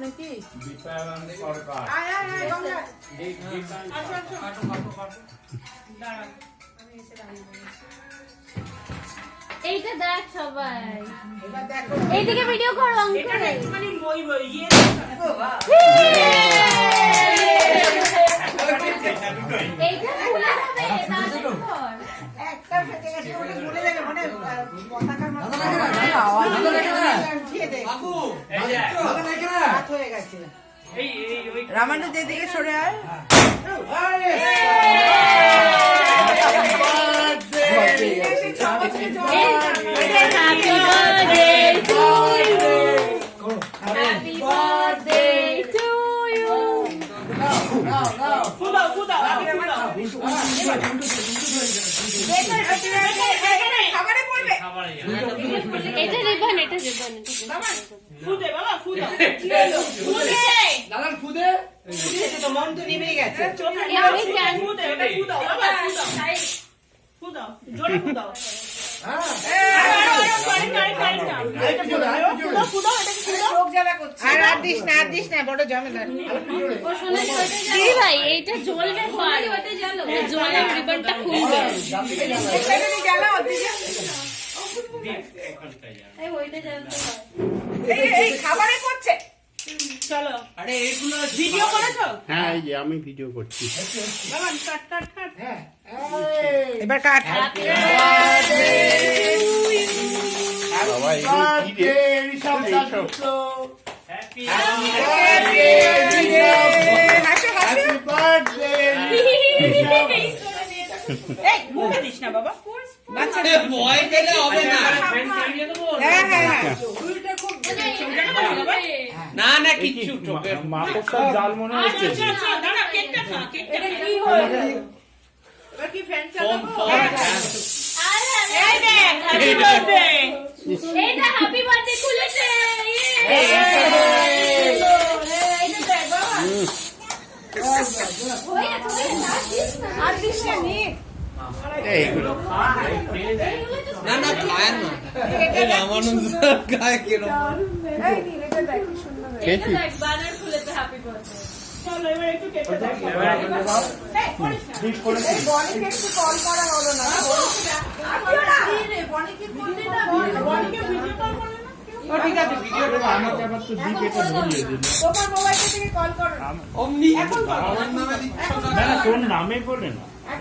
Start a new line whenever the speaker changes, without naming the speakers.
নাকি?
দীপায়ন সরকার।
আয় আয় আয় গঙ্গা।
আসো আসো কাটো কাটো কাটো।
দাঁড়ান। আমি এসে দাঁড়িয়ে বলছি।
এইটা দেখ সবাই।
এবার দেখো।
এইদিকে ভিডিও করো
এটা
অঙ্কুর।
একটুখানি মই ইয়ে দেখো বাবা।
এইটা খুলে যাবে তাড়াতাড়ি কর।
একটা ফেটে গেছে ওটা ভুলে যাবে মানে পতাকার মতো
আওয়াজ দেখে না
উঠিয়ে দে।
বাবু
এই যে
দাদা দেখে না
হাত হয়ে গেছে।
এই ওই
রামানু যেদিকে সরে আয়।
Happy birthday to you. Happy birthday to you.
ফুদাও ফুদাও আগে ফুদাও। খাবারে পড়বে।
খাবারে
এটা রিবন
ফুদে বাবা ফুদাও। ফুদে।
দাদার খুদে
ফুদে তো মন তো নেমে গেছে।
আমি জানি।
ফুদে ওটা ফুদাও বাবা ফুদাও। ফুদাও জোরে ফুদাও।
হ্যাঁ
আর দিস না বড় ঝামেলা।
কি ভাই এইটা জ্বলবে পার ওটা জ্বালো জ্বলে রিবনটা খুলবে এই ওইটা জ্বালতে হয়
এই খাবারে করছে। চলো
আরে এগুলো
ভিডিও করেছো?
হ্যাঁ এই যে আমি ভিডিও করছি।
বাবা কাট কাট কাট।
হ্যাঁ
এবার কাট।
হ্যাপি বার্থডে
বাবা এই কি রে? এইসব
হ্যাপি
হাসো হাসো। এই মুখে দিস না বাবা। বাচ্চাদের
ভয় পেলে হবে না
ফ্যান চালিয়ে দেবো
হ্যাঁ হ্যাঁ হ্যাঁ।
না না কিচ্ছু চোখের
মাকড়সার জাল মনে হচ্ছে।
আচ্ছা আচ্ছা দাঁড়া কেকটা খা কেকটা কি হলো? এবার কি ফ্যান চালাবো? এই দেখ হ্যাপি বার্থডে।
এইটা হ্যাপি বার্থডে খুলেছে
এইটা দেখ বাবা। আর দিস না নি।
এইগুলো
না না খায় না এই রামানন্দ খায় কেন
এই নি এটা দেখ কি সুন্দর হয়েছে।
এইটা দেখ ব্যানার খুলেছে হ্যাপি বার্থডে
চলো এবার একটু কেকটা দেখ।
এবার
এই করিস না। এই বনিকে একটু কল করা হলো না। বনিকে করলি না? বনিকে ভিডিও কল করলে না? ও ঠিক আছে ভিডিও
আমাকে আবার তো দিক এটা ধরিয়ে দিল।
তোমার মোবাইল থেকে কল করো।
অমনি
এখন করো।
আমার নামে দিচ্ছ
না না তোর নামে বলে না।